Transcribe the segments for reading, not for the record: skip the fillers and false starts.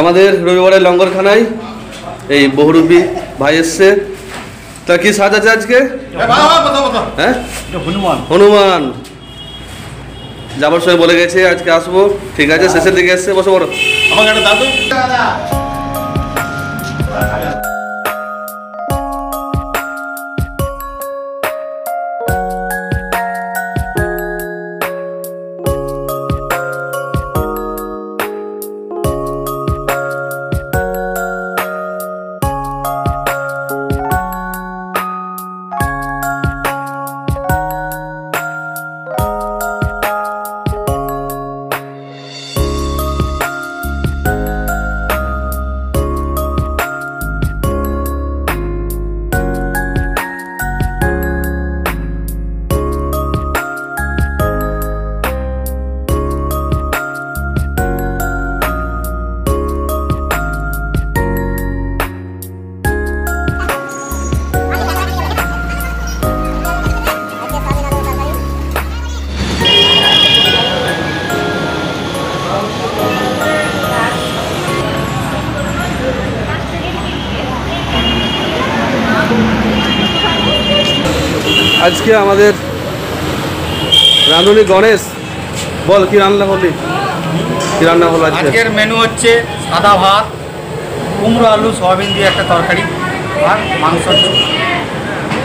আমাদের রবিবারের লঙ্গরখানায় এই বহুরূপী ভাই এসছে। তা কি সাজ আছে আজকে? হ্যাঁ, হনুমান যাবার সময় বলে গেছে আজকে আসবো। ঠিক আছে, শেষের দিকে এসছে। বসো বড়। আমাকে একটা দাদু আজকে আমাদের রাঁধুনি গণেশ, বল কি রান্না করলি? কি রান্না হলো আজকের মেনু হচ্ছে সাদা ভাত, কুমড়ো আলু সয়াবিন দিয়ে একটা তরকারি আর মাংস।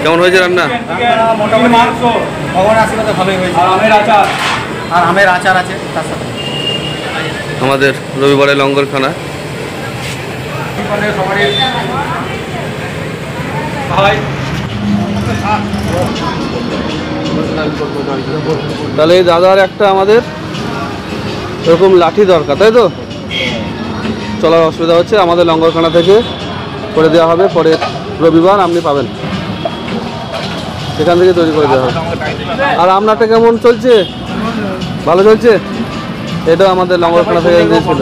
কেমন হয়েছে রান্না? মোটামুটি মাংস ভগবান আশীর্বাদে ভালোই হয়েছে। আর আমের আচার আছে তার সাথে। আমাদের রবিবারের লঙ্গরখানা তাহলে এই দাদার একটা আমাদের এরকম লাঠি দরকার, তাই তো? চলার অসুবিধা হচ্ছে, আমাদের লঙ্গরখানা থেকে করে দেওয়া হবে। পরে রবিবার আপনি পাবেন, সেখান থেকে তৈরি করে দেওয়া হবে। আর আপনারটা কেমন চলছে? ভালো চলছে? এটা আমাদের লঙ্গরখানা থেকে দিয়েছিল।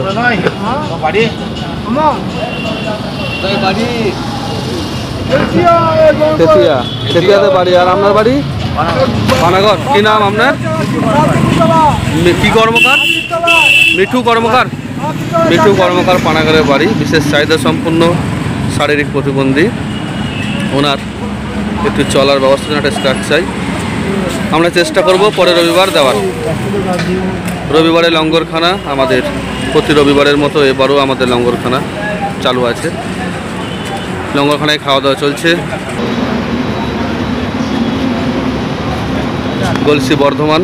তেতিয়া বাড়ি। আর আপনার বাড়ি? পানাগড়। কি নাম আপনার? কি কর্মকার? মিঠু কর্মকার। মিঠু কর্মকার পানাগড়ের বাড়ি। বিশেষ চাহিদা সম্পন্ন, শারীরিক প্রতিবন্ধী। ওনার একটু চলার ব্যবস্থা, একটা স্ক্র্যাচ চাই। আমরা চেষ্টা করব পরের রবিবার দেওয়ার। রবিবারে লঙ্গরখানা আমাদের প্রতি রবিবারের মতো এবারও আমাদের লঙ্গরখানা চালু আছে। লঙ্গরখানায় খাওয়া দাওয়া চলছে। গলসি বর্ধমান।